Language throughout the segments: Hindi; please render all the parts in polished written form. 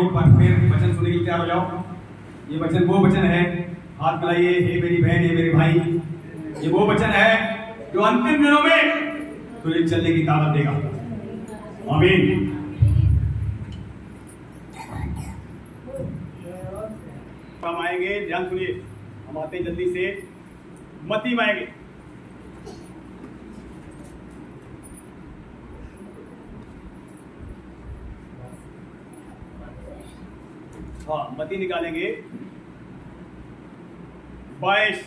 एक बार फिर वचन सुनने के लिए तैयार हो जाओ। ये वचन वो वचन है, हाथ मिलाइए, हे मेरी बहन, हे मेरे भाई, ये वो वचन है जो अंतिम दिनों में तुझे चलने की ताकत देगा। आमीन। हम आएंगे, ध्यान सुनिए, हम आते हैं जल्दी से मत्ती में आएंगे। हाँ, मत्ती निकालेंगे 22।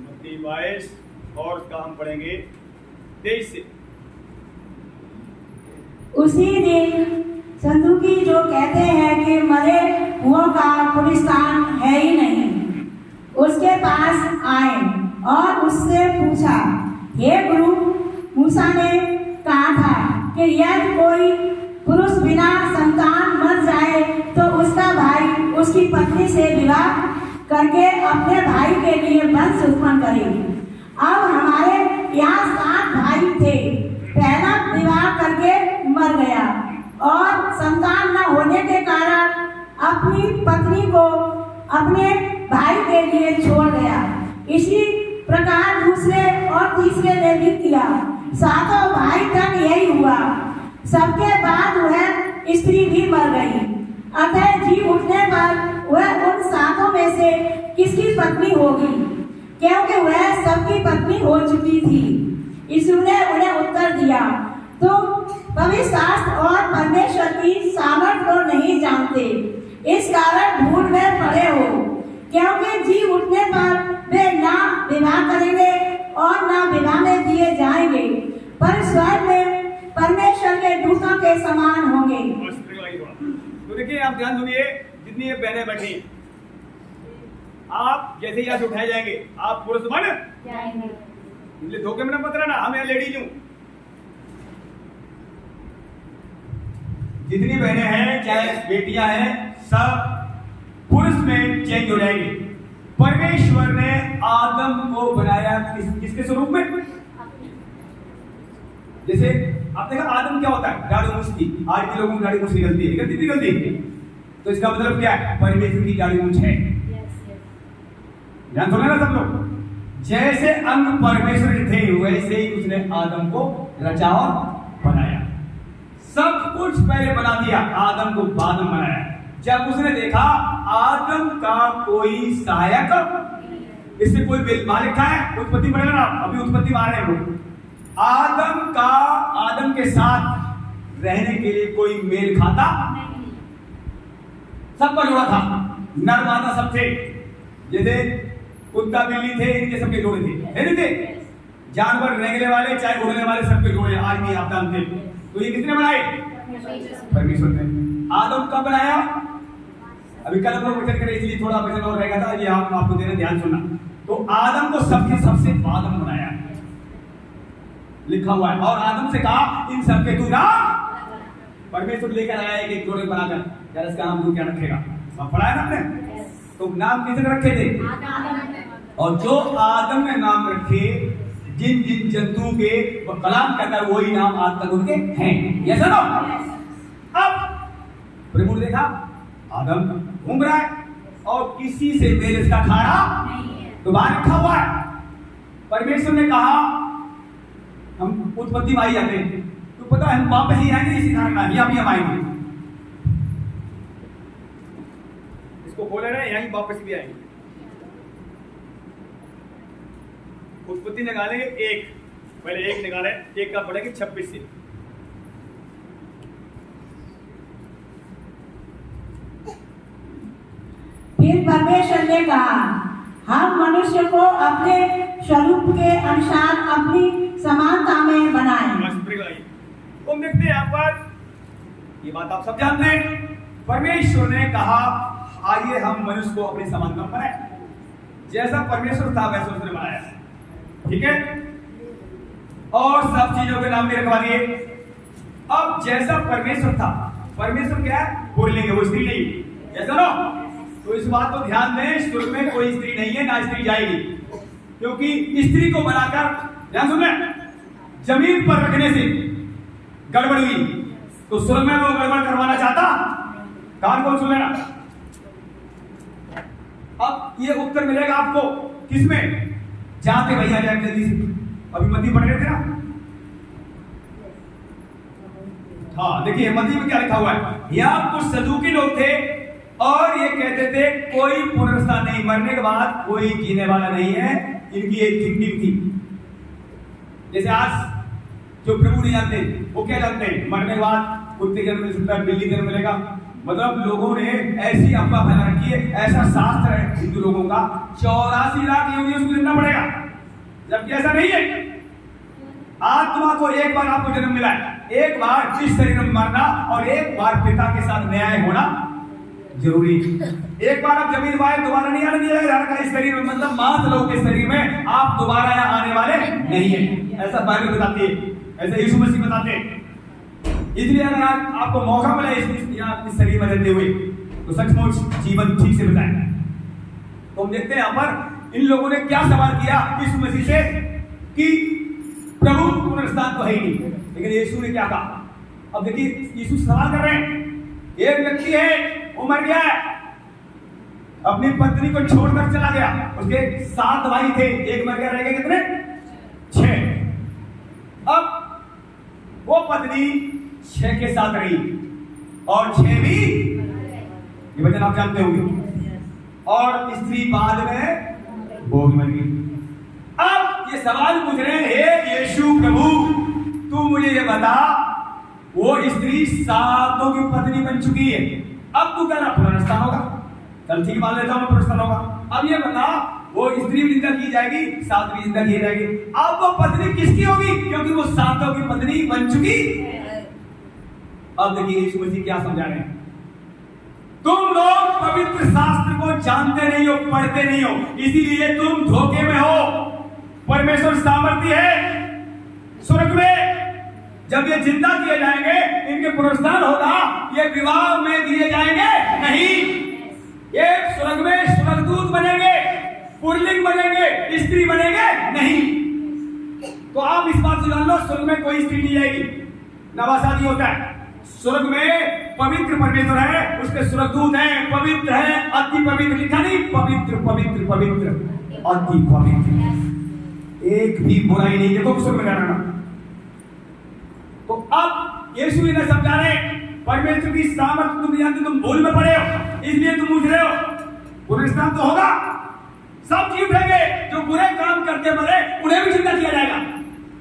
मत्ती 22 और उसका हम पढ़ेंगे 23 से। उसी दिन सदूकी जो कहते हैं कि मरे हुओं का पुनरुत्थान है ही नहीं, उसके पास आए और उससे पूछा, हे गुरु, मूसा ने कहा था कि यदि कोई पुरुष बिना संतान मर जाए तो उसका भाई उसकी पत्नी से विवाह करके अपने भाई के लिए वंश उत्पन्न करे। अब हमारे यहाँ 7 भाई थे, पहला विवाह करके मर गया और संतान न होने के कारण अपनी पत्नी को अपने भाई के लिए छोड़ गया। इसी प्रकार दूसरे और तीसरे ने भी किया। 7 भाई तक यही हुआ। सबके बाद वह स्त्री भी मर गई। अतः जी उठने पर वह उन 7 में से किसकी पत्नी होगी, क्योंकि वह सबकी पत्नी हो चुकी थी। यीशु ने उन्हें उत्तर दिया, तुम पवित्र शास्त्र और परमेश्वर की सामर्थ को नहीं जानते, इस कारण भूल में पड़े हो। क्योंकि जी उठने पर वे ना विवाह करेंगे और ना विवाह में दिए जाएंगे, पर स्वर्ग में परमेश्वर के दूतों के समान होंगे। तो देखिए, आप ध्यान सुनिए, जितनी ये बहनें बैठी, आप जैसे ही आज उठाए जाएंगे, आप पुरुष बन जाएंगे। धोखे में ना मत रहना, हम यहाँ लेडीज हूँ। जितनी बहनें हैं, चाहे बेटियां हैं, सब पुरुष में चेंज हो जाएंगे। परमेश्वर ने आदम को बनाया किसके स्वरूप में? जैसे आप देखा आदम क्या होता है, दाढ़ी मूंछ थी। आज के लोगों की दाढ़ी मूंछ निकलती है, निकलती है। तो इसका मतलब क्या है? परमेश्वर की दाढ़ी मूंछ है। ध्यान सुना ना सब लोग। जैसे अंग परमेश्वर के थे, वैसे ही उसने आदम को रचा और बनाया। सब कुछ पहले बना दिया, आदम को बाद में बनाया। जब उसने देखा आदम का कोई सहायक, इससे कोई मालिक है, उत्पत्ति पढ़ेगा ना, अभी उत्पत्ति मार रहे हैं लोग। आदम के साथ रहने के लिए कोई मेल खाता, सबका जोड़ा था, नर मादा सब थे। जैसे कुत्ता बिल्ली थे, इनके सबके जोड़े थे, नहीं थे? जानवर रेंगने वाले चाहे उड़ने वाले सबके जोड़े आज भी आप जानते। तो ये किसने बनाए? परमेश्वर ने। आदम कब बनाया? अभी कल हम लोग वचन करें, इसलिए थोड़ा वचन और रहेगा था, ये आपको देना, ध्यान सुनना। तो आदम को सबसे बाद में बनाया, लिखा हुआ है। और आदम से कहा, इन सबके तू नाम, परमेश्वर लेकर आया एक जोड़े बनाकर, यार इसका नाम तू क्या रखेगा? पढ़ा है ना आपने? तो नाम किसने रखे थे? और जो आदम ने नाम रखे, जिन जिन जंतुओं के कलाम करता है, वही नाम आज तक उनके हैं। ये सुनो, अब प्रभु ने देखा आदम घूम रहा है और किसी से मेल इसका खाना तो बाहर रखा हुआ है। परमेश्वर ने कहा, हम उत्पत्ति में आई जाते हैं, तो पता है हम वापस ही आएंगे इसी धारणा, यहाँ भी हम आएंगे। इसको खोले रहे, यहीं वापस भी आएंगे। उत्पत्ति निकालेंगे 1, पहले 1 निकाले, 1 का पढ़ेंगे 26 से। फिर परमेश्वर ने कहा, हम मनुष्य को अपने स्वरूप के अनुसार अपनी समानता में बनाएं। तुम देखते हैं यहाँ पर, ये बात आप सब जानते हैं। परमेश्वर ने कहा, आइए हम मनुष्य को अपनी समानता में बनाएं। जैसा परमेश्वर था वैसा उसने बनाया, ठीक है? और सब चीजों के नाम भी रखवा दिए। अब जैसा परमेश्वर था, परमेश्वर क्या है? पुल्लिंग है, वो स्त्री नहीं, जैसा ना तो इस बात को ध्यान दें, स्वर्ग में कोई स्त्री नहीं है, ना स्त्री जाएगी, क्योंकि स्त्री को बनाकर, ध्यान सुन रहे, जमीन पर रखने से गड़बड़ हुई, तो स्वर्ग में वो गड़बड़ करवाना चाहता, कान को सुन लेना। अब ये उत्तर मिलेगा आपको किसमें, जाते भैया जाए जल्दी से, अभी मती पढ़ रहे थे ना। हाँ देखिए मती में क्या लिखा हुआ है, यहाँ कुछ सदूकी लोग थे और ये कहते थे कोई पुनरुत्थान नहीं, मरने के बाद कोई जीने वाला नहीं है, इनकी एक थिंकिंग थी। जैसे आज जो प्रभु नहीं जानते वो क्या जानते हैं, मरने के बाद कुत्ते जन्म मिल सकता है, बिल्ली जन्म मिलेगा, मतलब लोगों ने ऐसी अफवाह फैला रखी है। ऐसा शास्त्र है हिंदू लोगों का, 84 लाख योनियों से गुजरना पड़ेगा, जबकि ऐसा नहीं है। आत्मा को एक बार आपको जन्म मिला है, एक बार इस शरीर में मरना और एक बार पिता के साथ न्याय होना जरूरी। एक बार आप जमीन पाए दोबारा नहीं आने दिया जाएगा इस शरीर में, मतलब मांस लोग के शरीर में आप दोबारा यहाँ आने वाले नहीं है, ऐसा बाइबल बताती है, ऐसा यीशु मसीह बताते हैं। इसलिए अगर आपको मौका मिला इस शरीर में रहते हुए तो सचमुच जीवन ठीक से बिताएं। तो हम देखते हैं यहाँ पर इन लोगों ने क्या सवाल किया यीशु मसीह से कि प्रभु पुनरुत्थान तो है ही नहीं, लेकिन यीशु ने क्या कहा। अब देखिए यीशु सवाल कर रहे हैं, एक व्यक्ति है वो मर गया है, अपनी पत्नी को छोड़कर चला गया, उसके 7 भाई थे, एक मर गया, रह गए कितने, 6। अब वो पत्नी 6 के साथ रही और 6 भी, ये वचन आप जानते होंगे, और स्त्री बाद में वो भी मर गई। अब ये सवाल पूछ रहे हैं, हे यीशु प्रभु तू मुझे ये बता, वो स्त्री 7 की पत्नी बन चुकी है, अब तू कह रहा पुनरुत्थान होगा, चल ठीक मान लेता हूं पुनरुत्थान होगा। अब ये बता वो स्त्री भी जिंदा की जाएगी, 7 भी जिंदा की जाएगी, अब वो पत्नी किसकी होगी, क्योंकि वो 7 की पत्नी बन चुकी। अब देखिए यीशु मसीह क्या समझा रहे हैं, तुम लोग पवित्र शास्त्र को जानते नहीं हो, पढ़ते नहीं हो, इसीलिए तुम धोखे में हो। परमेश्वर सामर्थ्य है, स्वर्ग में जब ये जिंदा किए जाएंगे, इनके पुनरुत्थान होगा, ये विवाह में दिए जाएंगे नहीं, ये स्वर्ग में स्वर्गदूत बनेंगे, पुल्लिंग बनेंगे, स्त्री बनेंगे नहीं। तो आप इस बात को जान लो, स्वर्ग में कोई स्त्री नहीं आएगी, नवा शादी होता है। स्वर्ग में पवित्र परमेश्वर है, उसके स्वर्गदूत हैं, पवित्र है, अति पवित्र, लिखा नहीं, पवित्र पवित्र पवित्र अति पवित्र, एक भी बुराई नहीं, देखो स्वर्ग में रहना। तो अब यीशु इन्हें समझा रहे, परमेश्वर की सामर्थ्य तुम जानते, तुम भूल में पड़े हो, इसलिए तुम पूछ रहे हो पुनरुत्थान तो होगा, सब जीव उठेंगे, जो बुरे काम करके मरे उन्हें भी जिंदा किया जाएगा,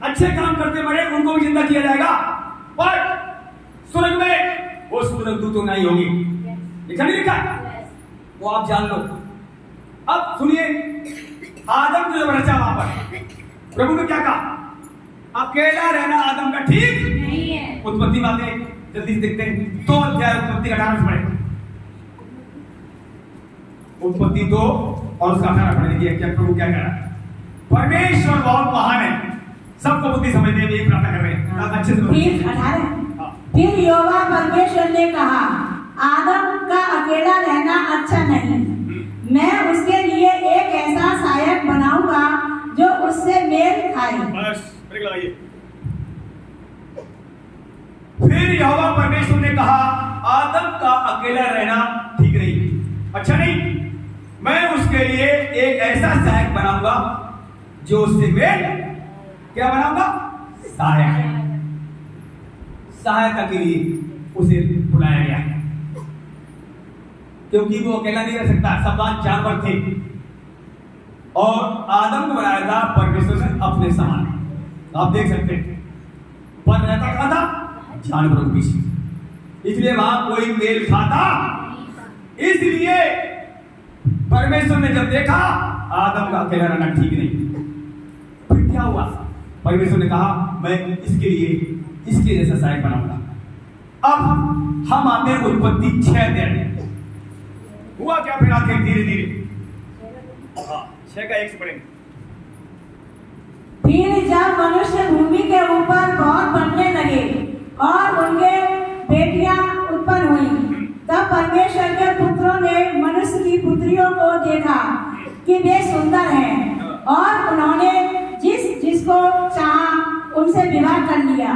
अच्छे काम करते मरे उनको भी जिंदा किया जाएगा, पर स्वर्ग में वो स्वर्गदूत तो नहीं होगी, लिखा नहीं लिखा, वो आप जान लो। अब सुनिए, आदम को जब रचा वहां पर प्रभु ने क्या कहा, अकेला रहना आदम का ठीक नहीं है। उत्पत्ति बातें जल्दी से देखते हैं, 2 अध्याय उत्पत्ति 18 से पढ़े, उत्पत्ति 2 और उसका 18 पढ़ने की क्या प्रभु क्या कह रहा है। परमेश्वर बहुत महान है, सबको बुद्धि समझने में प्रार्थना कर रहे हैं, अच्छे से। फिर यहोवा परमेश्वर ने कहा, आदम का अकेला रहना अच्छा नहीं, मैं उसके लिए एक ऐसा सहायक बनाऊंगा जो उससे मेल खाए। बस ब्रेक लगाइए। फिर यहोवा परमेश्वर ने कहा, आदम का अकेला रहना ठीक नहीं, अच्छा नहीं, मैं उसके लिए एक ऐसा सहायक बनाऊंगा जो उससे मेल, क्या बनाऊंगा, सहायक, सहायता के लिए उसे बुलाया गया, क्योंकि वो अकेला नहीं रह सकता, सब बात जानवर थे और आदम को बनाया था परमेश्वर ने अपने समान। आप देख सकते हैं पर रहता कहां था, जानवरों के बीच, इसलिए वहां कोई मेल खाता, इसलिए परमेश्वर ने जब देखा आदम का अकेला रहना ठीक नहीं, फिर क्या हुआ, परमेश्वर ने कहा मैं इसके लिए जैसा सहायक बनाऊंगा। अब हम आते हैं उत्पत्ति 6 अध्याय, हुआ क्या फिर आके धीरे धीरे 6 का 1 से पढ़ेंगे। फिर जब मनुष्य भूमि के ऊपर बहुत बढ़ने लगे और उनके बेटियां उत्पन्न हुई, तब परमेश्वर के पुत्रों ने मनुष्य मनुष्य की पुत्रियों को देखा कि वे सुंदर हैं, और उन्होंने जिसको चाहा उनसे विवाह कर लिया।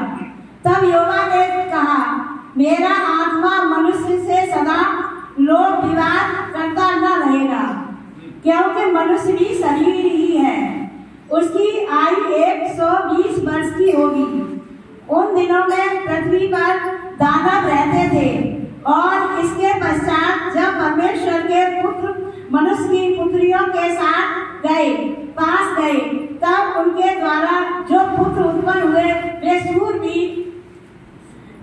तब यहोवा ने कहा, मेरा आत्मा मनुष्य से सदा लोक विवाद करता न रहेगा, क्योंकि मनुष्य भी शरीर ही है। उसकी आयु 120 वर्ष की होगी। उन दिनों में पृथ्वी पर दानव रहते थे, और इसके पश्चात जब परमेश्वर के पुत्र मनुष्य की पुत्रियों के साथ पास गए, तब उनके द्वारा जो पुत्र उत्पन्न हुए वे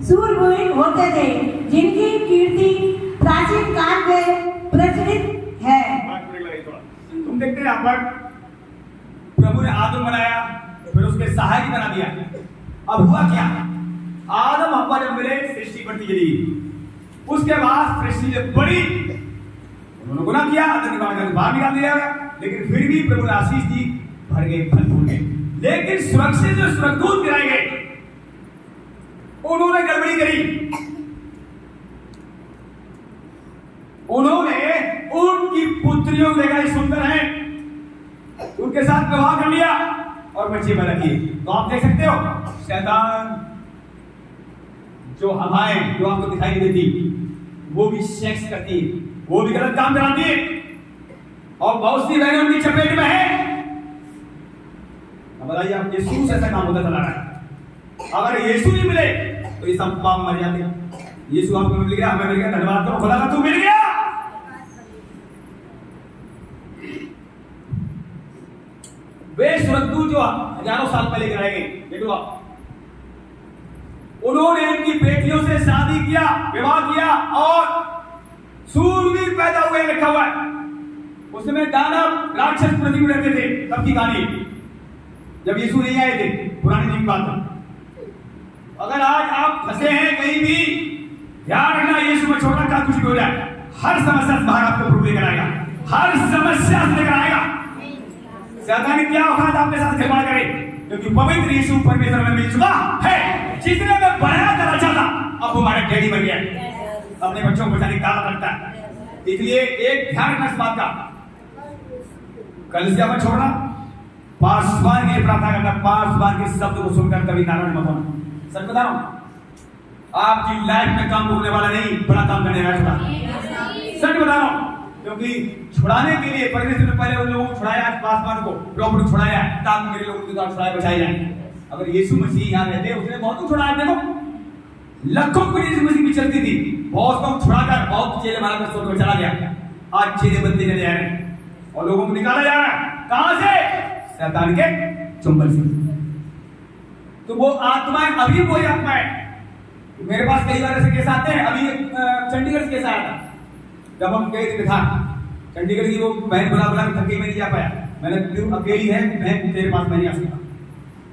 सूरवीर होते थे, जिनकी कीर्ति प्राचीन काल में प्रचलित है। तुम देखते हैं यहाँ पर प्रभु ने आदम बनाया, फिर उसके सहायक बना दिया। अब हुआ क्या? आदम हव्वा जब मिले, सृष्टि बढ़ती चली। उसके बाद सृष्टि जब बढ़ी, उन्होंने गुनाह किया, बाहर निकाल दिया गया, लेकिन फिर भी प्रभु ने आशीष दी, भर गए, फल फूल गए। लेकिन सुरक्षित जो स्वर्गदूत गिराए गए, उन्होंने गड़बड़ी करी। उन्होंने उनकी पुत्रियों को देखा सुंदर है, उनके साथ विवाह कर लिया और बच्चे पैदा किए। तो आप देख सकते हो, शैतान जो हवाएं जो आपको दिखाई नहीं देती, वो भी सेक्स करती है, वो भी गलत काम कराती है, और बहुत सी बहनें उनकी चपेट में है। अब बताइए, आप यीशु से ऐसा काम होता चला रहा है। अगर यीशु नहीं मिले तो ये सब पाप मर जाते। यीशु आपको मिल गया, हमें मिल गया, धन्यवाद करो खुदा का, तू मिल गया। वे स्वर्गदूत जो हजारों साल पहले गिराए गए, देखो आप, उन्होंने इनकी बेटियों से शादी किया, विवाह किया, और सूरवीर पैदा हुए लिखा हुआ है। उसमें दानव राक्षस पृथ्वी में रहते थे, तब की कहानी, जब यीशु नहीं आए थे, पुरानी दिन की बात है। अगर आज आप फंसे हैं कहीं भी, ध्यान रखना, यीशु में छोटा का कुछ भी हो जाए, हर समस्या से बाहर आपको प्रभु लेकर आएगा, हर समस्या से लेकर आएगा। शैतान ने क्या औकात आपके साथ खिलवाड़ करे, क्योंकि पवित्र यीशु परमेश्वर में मिल चुका है। जिसने मैं बनाया था रचा था, अब वो हमारा डैडी बन गया, अपने बच्चों को बचाने का काम करता है। इसलिए एक ध्यान रखना इस बात का, कलीसिया मत छोड़ना, पासवान के लिए प्रार्थना करना, पासवान के शब्द को सुनकर कभी नाराज मत होना। सच बता रहा हूं, आपकी लाइफ में काम रोकने वाला नहीं, बड़ा काम करने वाला। सच बता रहा हूं, क्योंकि छुड़ाने के लिए परमेश्वर ने पहले उन लोगों को छुड़ाया, पासवान को, प्रभु को छुड़ाया, ताकि मेरे लोगों के द्वारा छुड़ाए बचाए जाए। अगर यीशु मसीह यहाँ रहते, उसने बहुत कुछ छुड़ाया। देखो, लाखों को यीशु मसीह भी चलती थी, बहुत लोग छुड़ाकर बहुत चेले मारकर स्वर्ग में चला गया। आज चेले बनते चले जा रहे हैं, और लोगों को निकाला जा रहा है। कहां से? शैतान के चुंगल से। तो वो आत्माएं अभी वही आत्माएं, मेरे पास कई बार ऐसे केस आते हैं। अभी चंडीगढ़ से केस आया था, जब हम गए थे बिहार, चंडीगढ़ की वो बहन बुला थकी में नहीं जा पाया। मैंने क्यों अकेली है बहन, तेरे पास मैं नहीं आ सकता,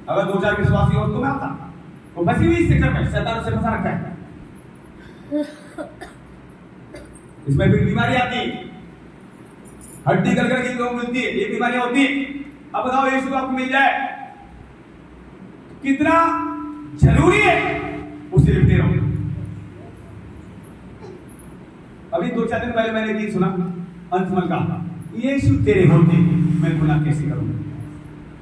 अगर 2-4 विश्वासी और तो मैं आता। वो फंसी हुई इस चक्कर में, शैतान से फंसा रखा है। इसमें फिर बीमारी आती है, हड्डी गलगल की लोग मिलती है, ये बीमारियां होती है। अब बताओ, यीशु आपको मिल जाए कितना जरूरी है, उससे लिपटे रहो। अभी 2-4 दिन पहले मैंने गीत सुना अंशमल का, यीशु तेरे होते मैं गुनाह कैसे करूं,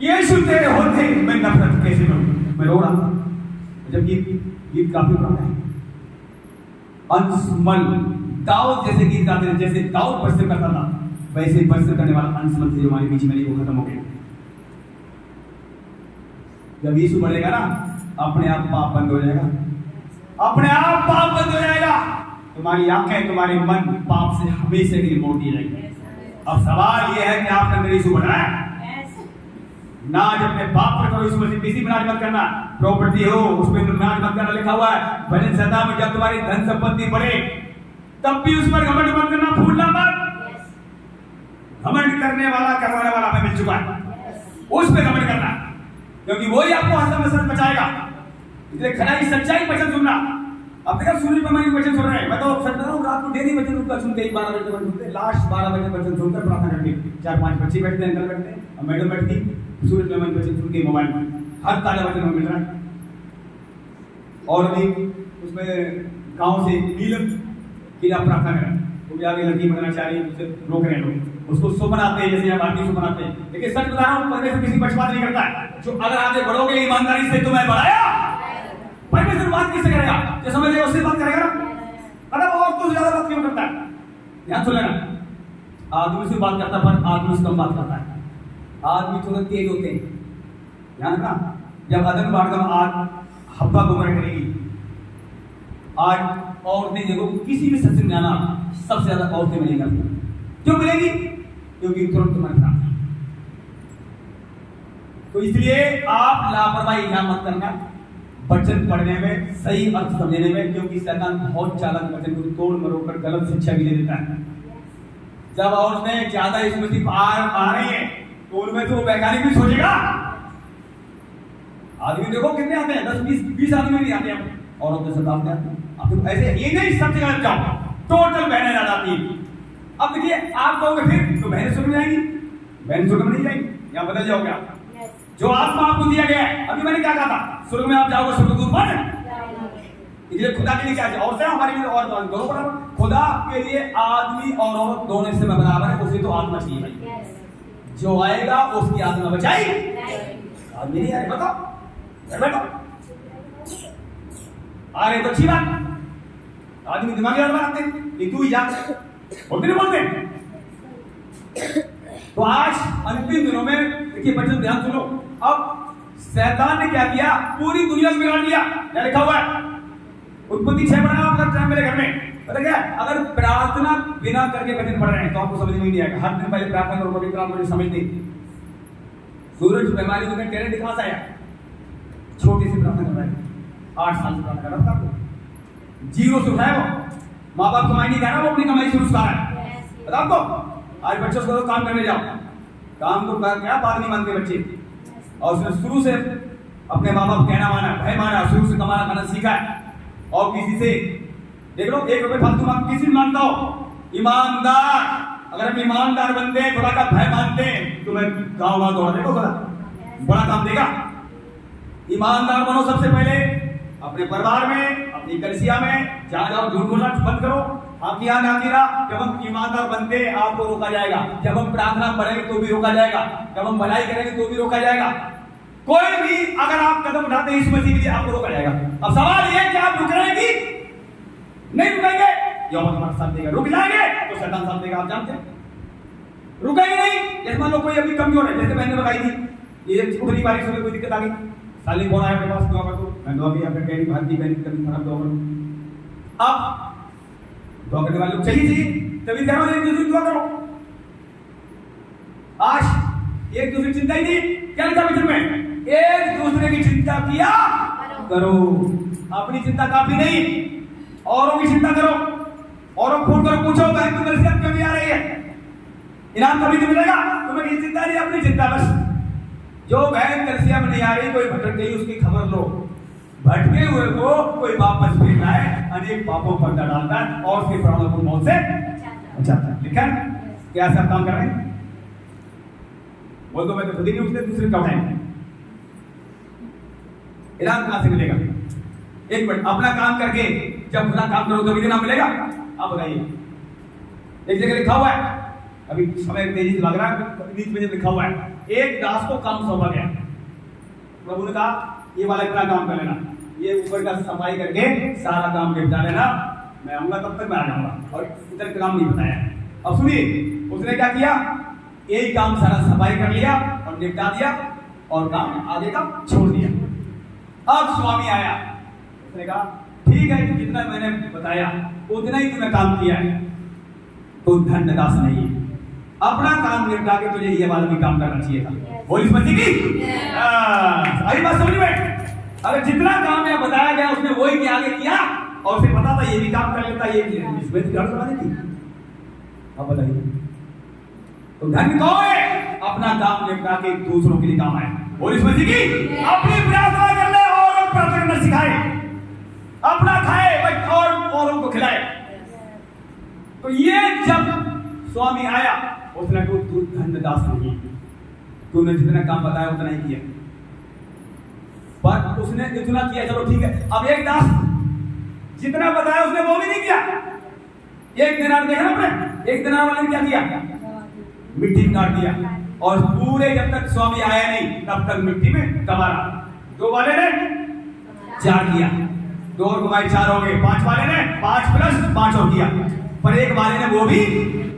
यीशु तेरे होते मैं नफरत कैसे करूं। मैं रो रहा था, जबकि गीत काफी पुराना है। अंशमल दाऊद जैसे गीत गाते हैं, जैसे दाऊद वर्षिप करता था, वैसे वर्षिप करने वाला अंशमल से जो हमारे बीच में वो खत्म हो गया। जब यीशु बढ़ेगा ना, अपने आप पाप बंद हो जाएगा, अपने आप पाप बंद हो जाएगा। तुम्हारी आंखें, तुम्हारे मन पाप से हमेशा के लिए मोटी रहेगी। अब सवाल यह है कि आपके अंदर यीशु बढ़ रहा है ना। जब अपने पाप पर करो, यीशु मसीह किसी पर नाज मत करना। प्रॉपर्टी हो उसमें नाज मत करना लिखा हुआ है भजन संहिता में। जब तुम्हारी धन संपत्ति बढ़े, तब भी उस पर घमंड मत करना, फूलना मत। घमंड करने वाला, करवाने वाला हमें मिल चुका है, उस पर घमंड करना, क्योंकि वही आपको हर समय सच बचाएगा। इसलिए खराई सच्चाई वचन सुनना। अब देखा सूर्य पर मैं वचन सुन रहे हैं, मैं तो सच बता रहा हूँ, रात को डेली वचन उनका सुनते ही 12 बजे वचन सुनते, लास्ट 12 बजे वचन सुनकर प्रार्थना करते। 4-5 बच्चे बैठते हैं, अंकल बैठते हैं, और मैडम बैठती, सूर्य में वचन सुन के मोबाइल में हर ताजा वचन हमें मिल रहा है। और अभी उसमें गांव से नीलम की प्रार्थना करें, वो भी आगे लड़की बनना चाह रही है, उसे रोक रहे हैं लोग, उसको सो बनाते हैं, जैसे हम आदमी सो बनाते हैं। लेकिन सच बता रहा हूँ, परमेश्वर किसी पक्षपात नहीं करता है। जो अगर आगे बढ़ोगे ईमानदारी से, तुम्हें बढ़ाया, परमेश्वर बात किससे करेगा? जो समझेगा उससे बात करेगा ना। मतलब और तो ज्यादा बात क्यों करता है? ध्यान सुन लेना, आदमी से बात करता है पर आदमी से कम बात करता है। आदमी थोड़ा तेज होते हैं, ध्यान रखना। जब अदम बाड़गम आज हब्बा गुमराह करेगी, आज औरतें देखो किसी भी सत्संग में आना सबसे ज्यादा औरतें मिलेंगी। क्यों मिलेगी? क्योंकि तुरंत तुम्हारे साथ। तो इसलिए आप लापरवाही क्या मत करना वचन पढ़ने में, सही अर्थ समझने में, क्योंकि शैतान बहुत चालाक वचन को तोड़ मरोड़ कर गलत शिक्षा भी दे देता है। जब औरतें ज्यादा इस मसीह आ रही है तो उनमें तो वैज्ञानिक भी सोचेगा। आदमी देखो कितने आते हैं, 10-20 आदमी नहीं आते हैं, औरतें सब आते हैं। अब ऐसे ये नहीं सब जगह जाओ, टोटल बहनें आ जाती है। अब देखिए आप कहोगे फिर तो बहनें स्वर्ग में जाएंगी, बहन स्वर्ग में नहीं जाएंगी, यहाँ बदल जाओगे आप। जो आत्मा आपको दिया गया है, अभी मैंने क्या कहा था, स्वर्ग में आप जाओगे, स्वर्गदूत बन। इसलिए खुदा के लिए क्या है, और से हमारे लिए और दोनों बराबर। खुदा के लिए आदमी और औरत दोनों से बराबर है, उसे तो आत्मा चाहिए भाई। जो आएगा उसकी आत्मा बचाई, आदमी नहीं आए, बताओ बैठो आ रहे तो अच्छी बात। आदमी दिमागी और बनाते हैं, तू ही जा बोलते नहीं बोलते। तो आज अंतिम दिनों में देखिए बच्चों ध्यान सुनो, अब शैतान ने क्या किया, पूरी दुनिया को बिगाड़ दिया। क्या लिखा हुआ है उत्पत्ति 6 पढ़ा आपका मेरे घर में, पता क्या? अगर प्रार्थना बिना करके वचन पढ़ रहे हैं तो आपको समझ में नहीं आएगा। हर दिन पहले प्रार्थना करो, पवित्र आत्मा मुझे समझ नहीं। सूरज बीमारी को टेरेंट दिखा सा आया, छोटी सी प्रार्थना कर रहा है, 8 साल से प्रार्थना कर रहा था, जीरो से उठाया वो, माँ बाप कमाई नहीं कर रहा, वो अपनी कमाई से उसका है। पता आपको आज बच्चों को काम करने जाओ, काम को क्या बात नहीं मानते बच्चे, और उसने शुरू से अपने माँ बाप कहना माना, भय माना, शुरू से कमाना खाना सीखा है। और किसी से देख लो 1 रुपए फालतू मांग, किसी मानता हो ईमानदार, अगर हम ईमानदार बनते, थोड़ा का भय मानते, तो मैं गाँव दौड़ा देखो थोड़ा बड़ा काम देगा। ईमानदार बनो सबसे पहले अपने परिवार में, अपनी कलिसिया में, जहां जाओ झूठ बोलना बंद करो। आपकी यहाँ आखिरा जब हम ईमानदार बनते आपको रोका जाएगा, जब हम प्रार्थना पढ़ेंगे तो भी रोका जाएगा, जब हम भलाई करेंगे तो भी रोका जाएगा। कोई भी अगर आप कदम उठाते हैं इस मसीह के लिए आपको रोका जाएगा। अब सवाल ये कि आप रुक रहे हैं कि नहीं रुकेंगे? यहोवा तुम्हारा साथ देगा। रुक जाएंगे तो शैतान साथ देगा, आप जानते हैं। रुकेंगे नहीं, जैसे मान लो कोई अभी कमजोर है, जैसे मैंने बताई थी ये उठनी बारिश में कोई दिक्कत आ गई, साली कौन आया मेरे पास दुआ कर दो, मैं दुआ की, आपने कहीं भारती बहन कभी खराब दुआ करो। अब दुआ करने वाले लोग चाहिए तभी करो, एक दूसरे दुआ करो। आज एक दूसरे की चिंता ही नहीं, क्या लिखा वचन में? एक दूसरे की चिंता किया करो। अपनी चिंता काफी नहीं, औरों की चिंता करो। औरों फोन करो, पूछो बहन तुम्हें रिजल्ट कभी आ रही है, इनाम कभी तो मिलेगा, तुम्हें ये चिंता नहीं, अपनी चिंता बस। जो बहन कलिसिया में नहीं आ रही, कोई भटक गई, उसकी खबर लो। भटके हुए को कोई वापस फिर आए, अनेक पापों पर डालता है और उसके प्राणों को मौत से बचाता है। लिखा है क्या सब काम कर रहे हैं? बोल दो मैं तो खुद ही नहीं उठते, दूसरे कब आएंगे? इनाम कहां से मिलेगा? एक मिनट, अपना काम करके जब अपना काम करो तभी इनाम मिलेगा। आप बताइए, एक जगह लिखा हुआ है, अभी समय तेजी से लग रहा है, बीच में लिखा हुआ है, एक दास को काम सौंपा गया। प्रभु ने कहा ये वाला इतना काम कर लेना, ये ऊपर का सफाई करके सारा काम निपटा लेना, मैं आऊंगा तब तक मैं आ जाऊंगा, और इधर काम नहीं बताया। अब सुनिए उसने क्या किया, एक काम सारा सफाई कर लिया और निपटा दिया और काम आगे का छोड़ दिया। अब स्वामी आया, उसने कहा ठीक है जितना मैंने बताया उतना ही तुमने काम किया है, तो धन्यदास नहीं है, अपना काम निपटा के तुझे ये वाला भी काम करना चाहिए था। बोल इस मसीह की आई बात समझ में? अगर जितना काम है बताया गया उसने वही आगे किया और उसे पता था ये भी काम कर लेता, ये इसमें तो गड़बड़ बनी थी। अब बताइए तो धन्य कौन है? अपना काम निपटा के दूसरों के लिए काम आए। बोल इस मसीह की अपनी प्रार्थना कर ले और प्रार्थना करना सिखाए, अपना खाए और औरों को खिलाए। तो ये जब स्वामी आया उसने कहा तू धन्यदास नहीं, तूने जितना काम बताया उतना ही किया, पर उसने इतना किया, चलो ठीक है। अब एक दास जितना बताया उसने वो भी नहीं किया, एक दिनार देखा ना आपने, एक दिनार वाले ने क्या किया, मिट्टी में काट दिया, और पूरे जब तक स्वामी आया नहीं तब तक मिट्टी में दबा रहा। 2 वाले ने 4 किया, 2 और घुमाए 4 हो गए, 5 वाले ने 5 प्लस 5 और किया, पर एक वाले ने वो भी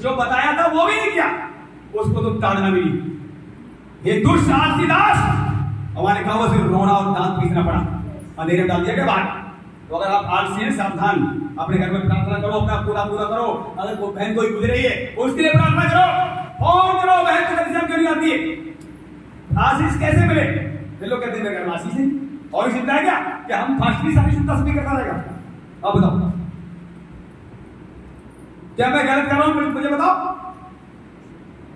जो बताया था वो भी नहीं किया, उसको तो ताड़ना मिली। ये दुष्ट आलसी दास, हमारे कहा सिर्फ रोना और दांत पीसना पड़ा, अंधेरे में डाल दिया क्या बात। तो अगर आप आलसी हैं सावधान, अपने घर में प्रार्थना करो, अपना पूरा करो। अगर कोई बहन कोई गुजर रही है उसके लिए प्रार्थना करो, फोन करो, बहन को कलिसिया क्यों नहीं आती है, आशीष कैसे मिले। फिर लोग कहते हैं मेरे घर में आशीष है, और चिंता है क्या कि हम फास्टली सारी चिंता सभी करता रहेगा। अब बताओ क्या मैं गलत कर रहा हूं, मुझे बताओ।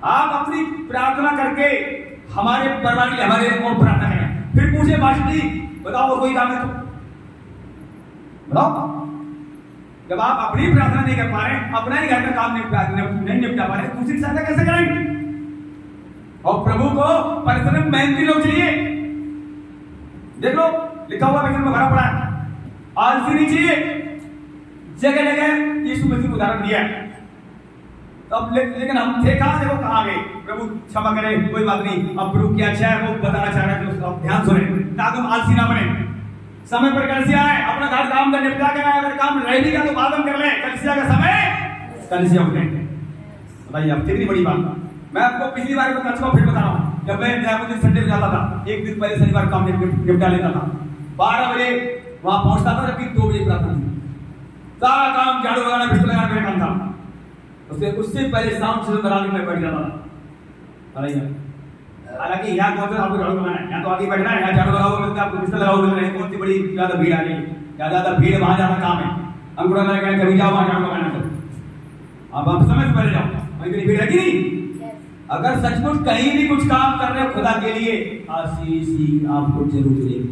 आप अपनी प्रार्थना करके हमारे परिवार के लिए हमारे और प्रार्थना करें, फिर पूछे फास्टली बताओ और कोई काम है तो बताओ। जब आप अपनी प्रार्थना नहीं कर पा रहे, अपना ही घर का काम नहीं निपटा पा रहे, दूसरी सहायता कैसे करेंगे। और प्रभु को परिश्रम मेहनती लोग चाहिए। देख लो लिखा हुआ वचन में भरा पड़ा है, आलसी नहीं चाहिए। जगह जगह यीशु मसीह को उदाहरण दिया है, तब लेकिन हम थे कहां से वो कहां गए। प्रभु क्षमा करे, कोई बात नहीं। अब प्रभु क्या अच्छा है वो बताना चाह रहा है, उसका ध्यान सुने ताकि हम आलसी ना बने। समय पर कलिसिया आए, अपना घर काम कर निपटा के आए, अगर काम रह भी गया तो बाद में कर ले। कलिसिया का समय कलिसिया उठे। बताइए अब कितनी बड़ी बात। मैं आपको पिछली बार बता चुका, फिर बता रहा हूं। जब मैं जयपुर संडे में जाता था, एक दिन पहले शनिवार काम निपटा लेता था, 12 बजे वहां पहुंचता था, जबकि 2 बजे प्रार्थना थी। सारा काम झाड़ू लगाना बिस्तर लगाना मेरा काम था। उससे पहले शाम से बनाने में बैठ जाता था। हालांकि यहाँ कौन सा आपको झाड़ू लगाना है, यहाँ तो आगे बैठना है, यहाँ झाड़ू लगाओ मिलता है, आपको बिस्तर लगाओ मिल रहे हैं। कौन सी बड़ी ज्यादा भीड़ आ गई, ज्यादा भीड़ वहां ज्यादा काम है। अंकुरा लगाए कभी जाओ वहां झाड़ू लगाना। अब आप समय से पहले जाओ, वहीं इतनी भीड़ है कि नहीं। अगर सचमुच कहीं भी कुछ काम कर रहे हो खुदा के लिए, आशीष ही आपको जरूर मिलेगी।